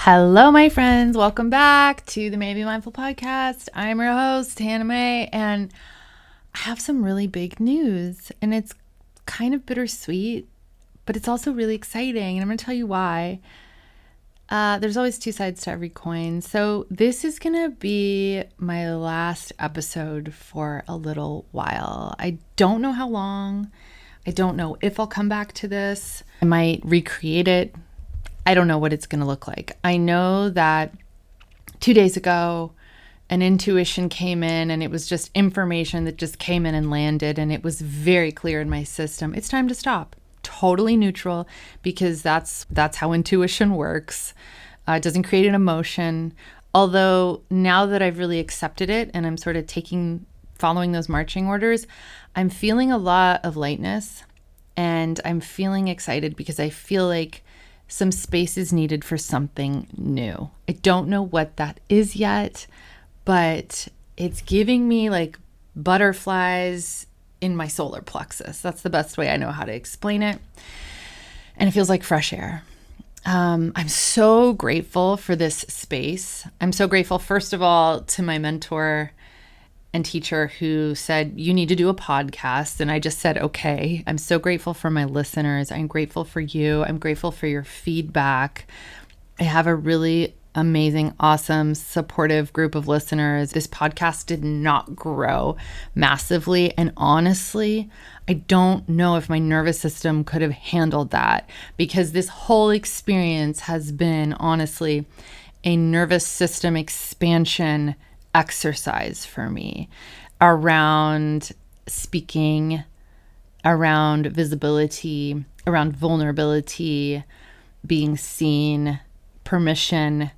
Hello, my friends. Welcome back to the Maybe Mindful podcast. I'm your host, Hannah Mae, and I have some really big news, and it's kind of bittersweet, but it's also really exciting, and I'm going to tell you why. There's always two sides to every coin. So this is going to be my last episode for a little while. I don't know how long. I don't know if I'll come back to this. I might recreate it. I don't know what it's going to look like. I know that 2 days ago, an intuition came in, and it was just information that just came in and landed, and it was very clear in my system. It's time to stop. Totally neutral, because that's how intuition works. It doesn't create an emotion. Although now that I've really accepted it and I'm sort of following those marching orders, I'm feeling a lot of lightness, and I'm feeling excited because I feel like some space is needed for something new. I don't know what that is yet, but it's giving me like butterflies in my solar plexus. That's the best way I know how to explain it. And it feels like fresh air. I'm so grateful for this space. I'm so grateful, first of all, to my mentor and teacher who said, you need to do a podcast. And I just said, okay. I'm so grateful for my listeners. I'm grateful for you. I'm grateful for your feedback. I have a really amazing, awesome, supportive group of listeners. This podcast did not grow massively. And honestly, I don't know if my nervous system could have handled that, because this whole experience has been honestly a nervous system expansion exercise for me around speaking, around visibility, around vulnerability, being seen, permission.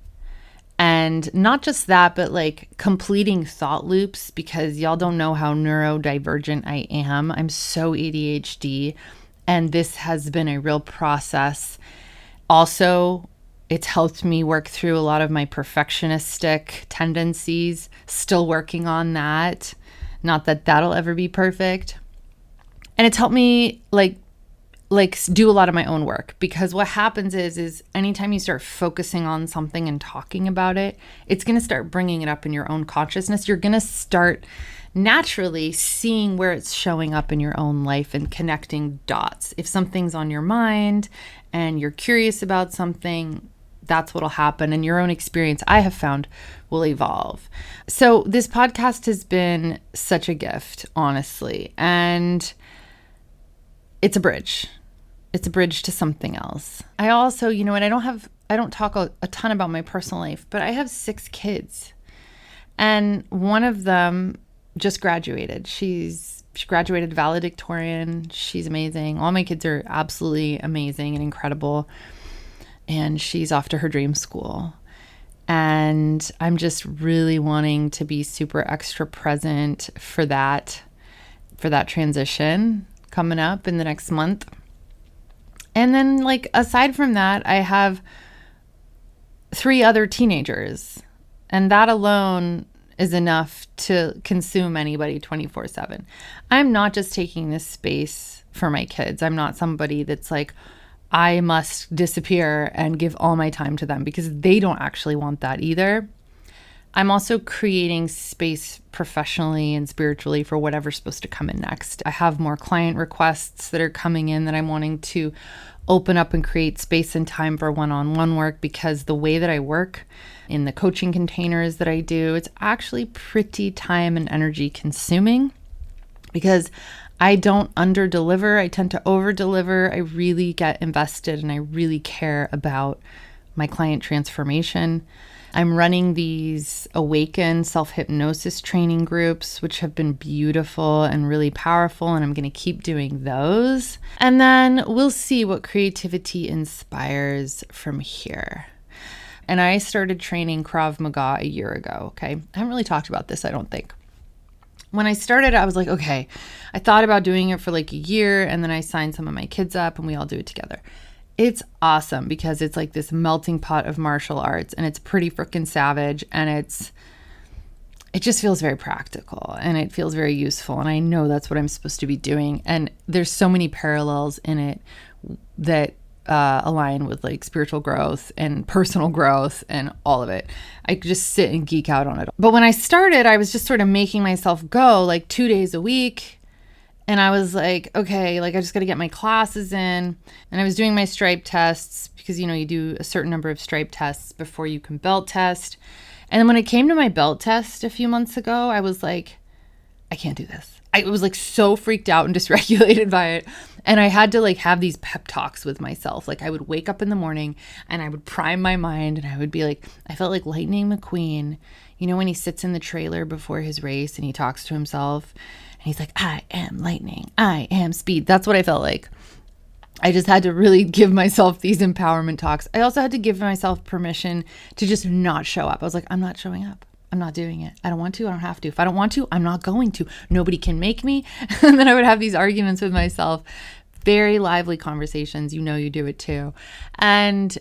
And not just that, but like completing thought loops, because y'all don't know how neurodivergent I am. I'm so ADHD, and this has been a real process. Also, it's helped me work through a lot of my perfectionistic tendencies, still working on that. Not that that'll ever be perfect. And it's helped me like do a lot of my own work, because what happens is anytime you start focusing on something and talking about it, it's going to start bringing it up in your own consciousness. You're going to start naturally seeing where it's showing up in your own life and connecting dots. If something's on your mind and you're curious about something, that's what'll happen. And your own experience, I have found, will evolve. So this podcast has been such a gift, honestly. And it's a bridge. It's a bridge to something else. I also, and I don't talk a ton about my personal life, but I have 6 kids. And one of them just graduated. She graduated valedictorian. She's amazing. All my kids are absolutely amazing and incredible. And she's off to her dream school. And I'm just really wanting to be super extra present for that transition coming up in the next month. And then, like, aside from that, I have 3 other teenagers, and that alone is enough to consume anybody 24/7. I'm not just taking this space for my kids. I'm not somebody that's like, I must disappear and give all my time to them, because they don't actually want that either. I'm also creating space professionally and spiritually for whatever's supposed to come in next. I have more client requests that are coming in that I'm wanting to open up and create space and time for one-on-one work, because the way that I work in the coaching containers that I do, it's actually pretty time and energy consuming, because I don't under-deliver. I tend to over-deliver. I really get invested, and I really care about my client transformation. I'm running these Awaken self-hypnosis training groups, which have been beautiful and really powerful, and I'm going to keep doing those. And then we'll see what creativity inspires from here. And I started training Krav Maga a year ago, okay? I haven't really talked about this, I don't think. When I started, I was like, okay, I thought about doing it for like a year, and then I signed some of my kids up and we all do it together. It's awesome because it's like this melting pot of martial arts, and it's pretty freaking savage, and it just feels very practical, and it feels very useful. And I know that's what I'm supposed to be doing. And there's so many parallels in it that align with like spiritual growth and personal growth and all of it. I could just sit and geek out on it. But when I started, I was just sort of making myself go like 2 days a week. And I was like, okay, like I just got to get my classes in. And I was doing my stripe tests because, you know, you do a certain number of stripe tests before you can belt test. And then when it came to my belt test a few months ago, I was like, I can't do this. I was like so freaked out and dysregulated by it. And I had to like have these pep talks with myself. Like I would wake up in the morning and I would prime my mind and I would be like, I felt like Lightning McQueen, you know, when he sits in the trailer before his race and he talks to himself and he's like, I am lightning, I am speed. That's what I felt like. I just had to really give myself these empowerment talks. I also had to give myself permission to just not show up. I was like, I'm not showing up. I'm not doing it. I don't want to. I don't have to. If I don't want to, I'm not going to. Nobody can make me. And then I would have these arguments with myself. Very lively conversations. You know, you do it too. And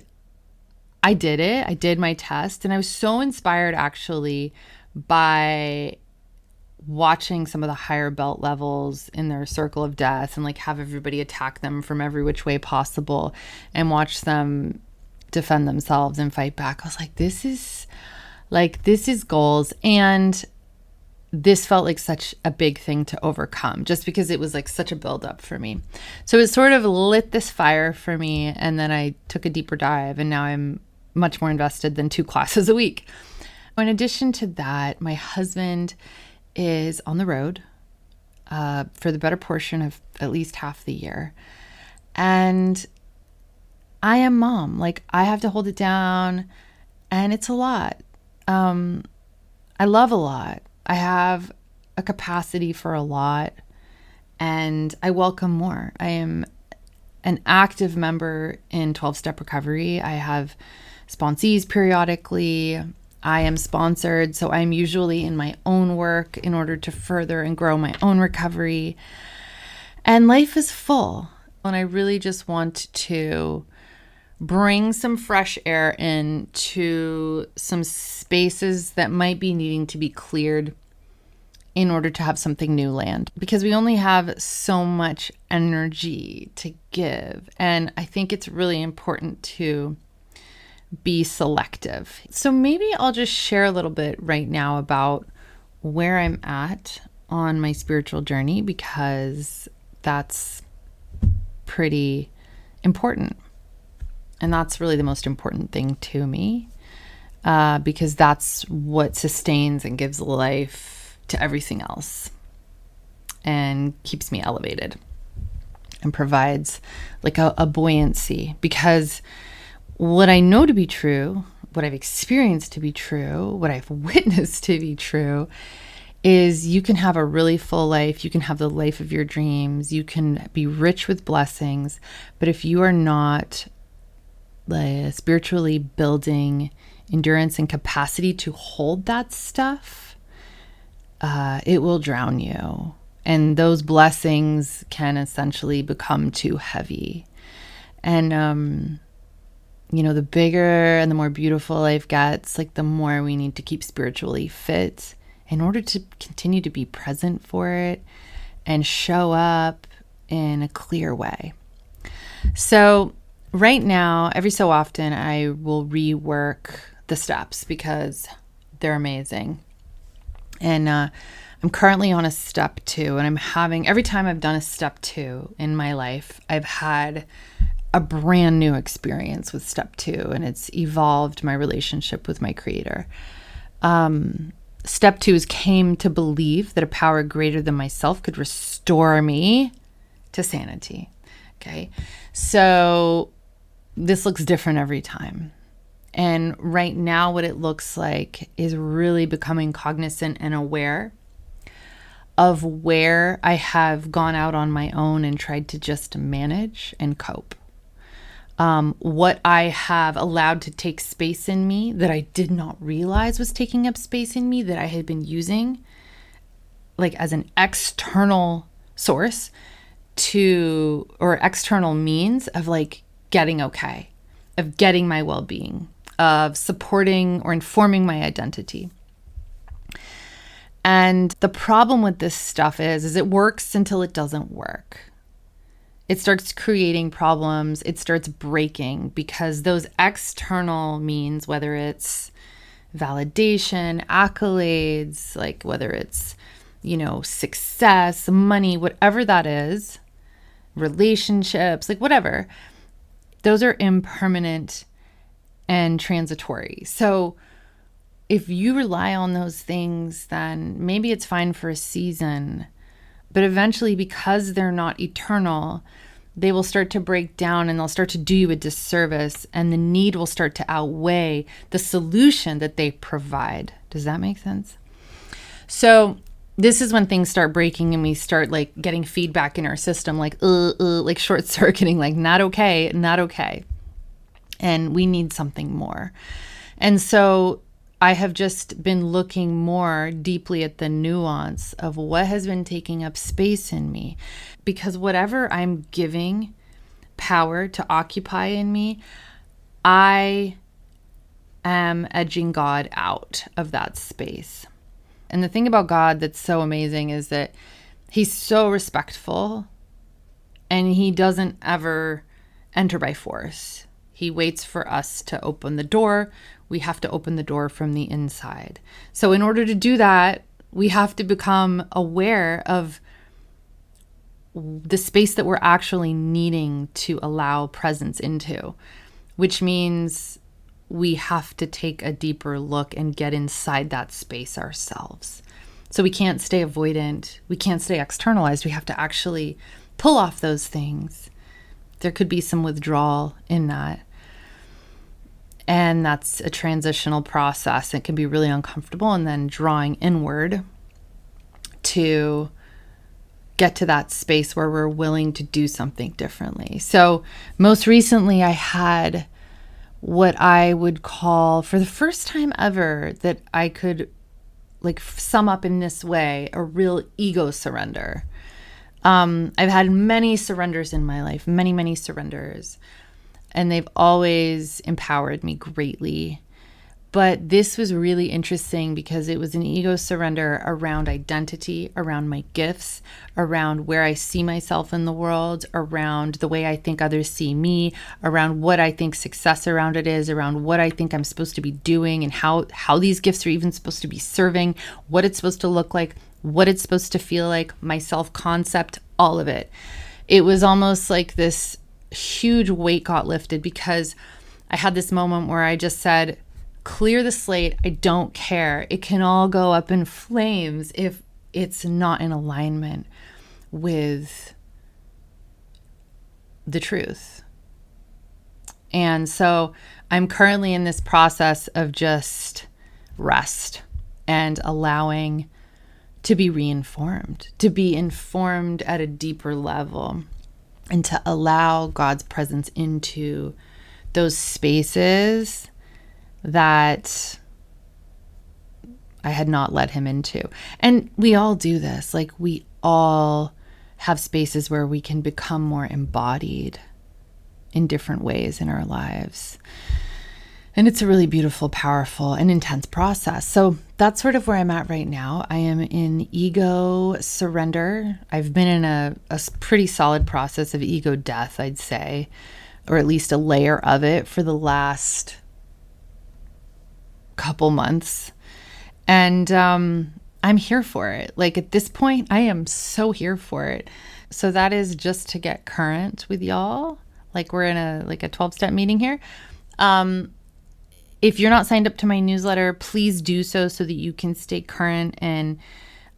I did it. I did my test. And I was so inspired actually by watching some of the higher belt levels in their circle of death and like have everybody attack them from every which way possible and watch them defend themselves and fight back. I was like, this is goals. And this felt like such a big thing to overcome just because it was like such a buildup for me. So it sort of lit this fire for me. And then I took a deeper dive and now I'm much more invested than 2 classes a week. In addition to that, my husband is on the road for the better portion of at least half the year. And I am mom. Like I have to hold it down and it's a lot. I love a lot. I have a capacity for a lot and I welcome more. I am an active member in 12-step recovery. I have sponsees periodically. I am sponsored, so I'm usually in my own work in order to further and grow my own recovery. And life is full. And I really just want to bring some fresh air into some spaces that might be needing to be cleared in order to have something new land. Because we only have so much energy to give. And I think it's really important to be selective. So maybe I'll just share a little bit right now about where I'm at on my spiritual journey because that's pretty important. And that's really the most important thing to me because that's what sustains and gives life to everything else and keeps me elevated and provides like a buoyancy because what I know to be true, what I've experienced to be true, what I've witnessed to be true is you can have a really full life. You can have the life of your dreams. You can be rich with blessings. But if you are not spiritually building endurance and capacity to hold that stuff, it will drown you. And those blessings can essentially become too heavy. And, you know, the bigger and the more beautiful life gets, like the more we need to keep spiritually fit in order to continue to be present for it and show up in a clear way. So right now, every so often, I will rework the steps because they're amazing. And I'm currently on a step 2, and I'm having, every time I've done a step 2 in my life, I've had a brand new experience with step 2, and it's evolved my relationship with my creator. Step 2 is came to believe that a power greater than myself could restore me to sanity. Okay. So this looks different every time. And right now, what it looks like is really becoming cognizant and aware of where I have gone out on my own and tried to just manage and cope. What I have allowed to take space in me that I did not realize was taking up space in me that I had been using like as an external source to, or external means of like getting okay, of getting my well-being, of supporting or informing my identity. And the problem with this stuff is it works until it doesn't work. it starts creating problems. It starts breaking because those external means, whether it's validation, accolades, like whether it's, success, money, whatever that is, relationships, like whatever, those are impermanent and transitory. So if you rely on those things, then maybe it's fine for a season, but eventually, because they're not eternal, they will start to break down and they'll start to do you a disservice, and the need will start to outweigh the solution that they provide. Does that make sense? So this is when things start breaking and we start like getting feedback in our system, like short circuiting, like not okay, not okay. And we need something more. And so I have just been looking more deeply at the nuance of what has been taking up space in me, because whatever I'm giving power to occupy in me, I am edging God out of that space. And the thing about God that's so amazing is that he's so respectful and he doesn't ever enter by force. He waits for us to open the door. We have to open the door from the inside. So in order to do that, we have to become aware of the space that we're actually needing to allow presence into, which means we have to take a deeper look and get inside that space ourselves. So we can't stay avoidant. We can't stay externalized. We have to actually pull off those things. There could be some withdrawal in that. And that's a transitional process. It can be really uncomfortable, and then drawing inward to get to that space where we're willing to do something differently. So most recently I had what I would call, for the first time ever that I could like sum up in this way, a real ego surrender. I've had many surrenders in my life, many surrenders. And they've always empowered me greatly. But this was really interesting because it was an ego surrender around identity, around my gifts, around where I see myself in the world, around the way I think others see me, around what I think success around it is, around what I think I'm supposed to be doing and how these gifts are even supposed to be serving, what it's supposed to look like, what it's supposed to feel like, my self-concept, all of it. It was almost like this huge weight got lifted because I had this moment where I just said, clear the slate. I don't care. It can all go up in flames if it's not in alignment with the truth. And so I'm currently in this process of just rest and allowing to be reinformed, to be informed at a deeper level, and to allow God's presence into those spaces that I had not let him into. And we all do this. Like, we all have spaces where we can become more embodied in different ways in our lives. And it's a really beautiful, powerful, and intense process. So that's sort of where I'm at right now. I am in ego surrender. I've been in a pretty solid process of ego death, I'd say, or at least a layer of it for the last couple months. And I'm here for it. Like, at this point, I am so here for it. So that is just to get current with y'all. Like, we're in a 12-step meeting here. If you're not signed up to my newsletter, please do so that you can stay current and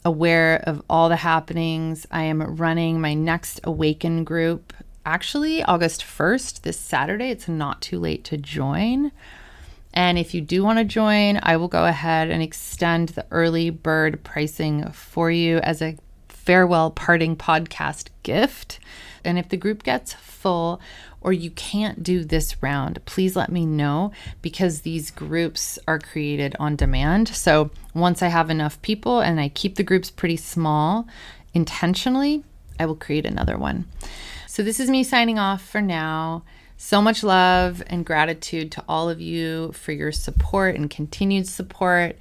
aware of all the happenings. I am running my next Awaken group, actually August 1st, this Saturday. It's not too late to join. And if you do want to join, I will go ahead and extend the early bird pricing for you as a farewell parting podcast gift. And if the group gets full or you can't do this round, please let me know, because these groups are created on demand. So once I have enough people, and I keep the groups pretty small intentionally, I will create another one. So this is me signing off for now. So much love and gratitude to all of you for your support and continued support.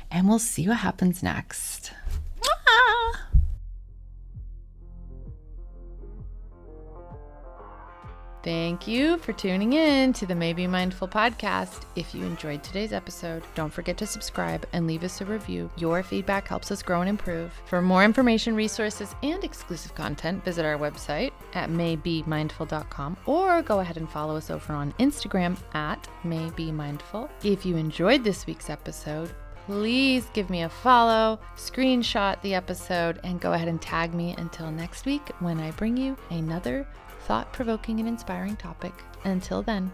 And we'll see what happens next. Thank you for tuning in to the May Be Mindful podcast. If you enjoyed today's episode, don't forget to subscribe and leave us a review. Your feedback helps us grow and improve. For more information, resources, and exclusive content, visit our website at maybemindful.com or go ahead and follow us over on Instagram at maybemindful. If you enjoyed this week's episode, please give me a follow, screenshot the episode, and go ahead and tag me until next week when I bring you another thought-provoking and inspiring topic. Until then,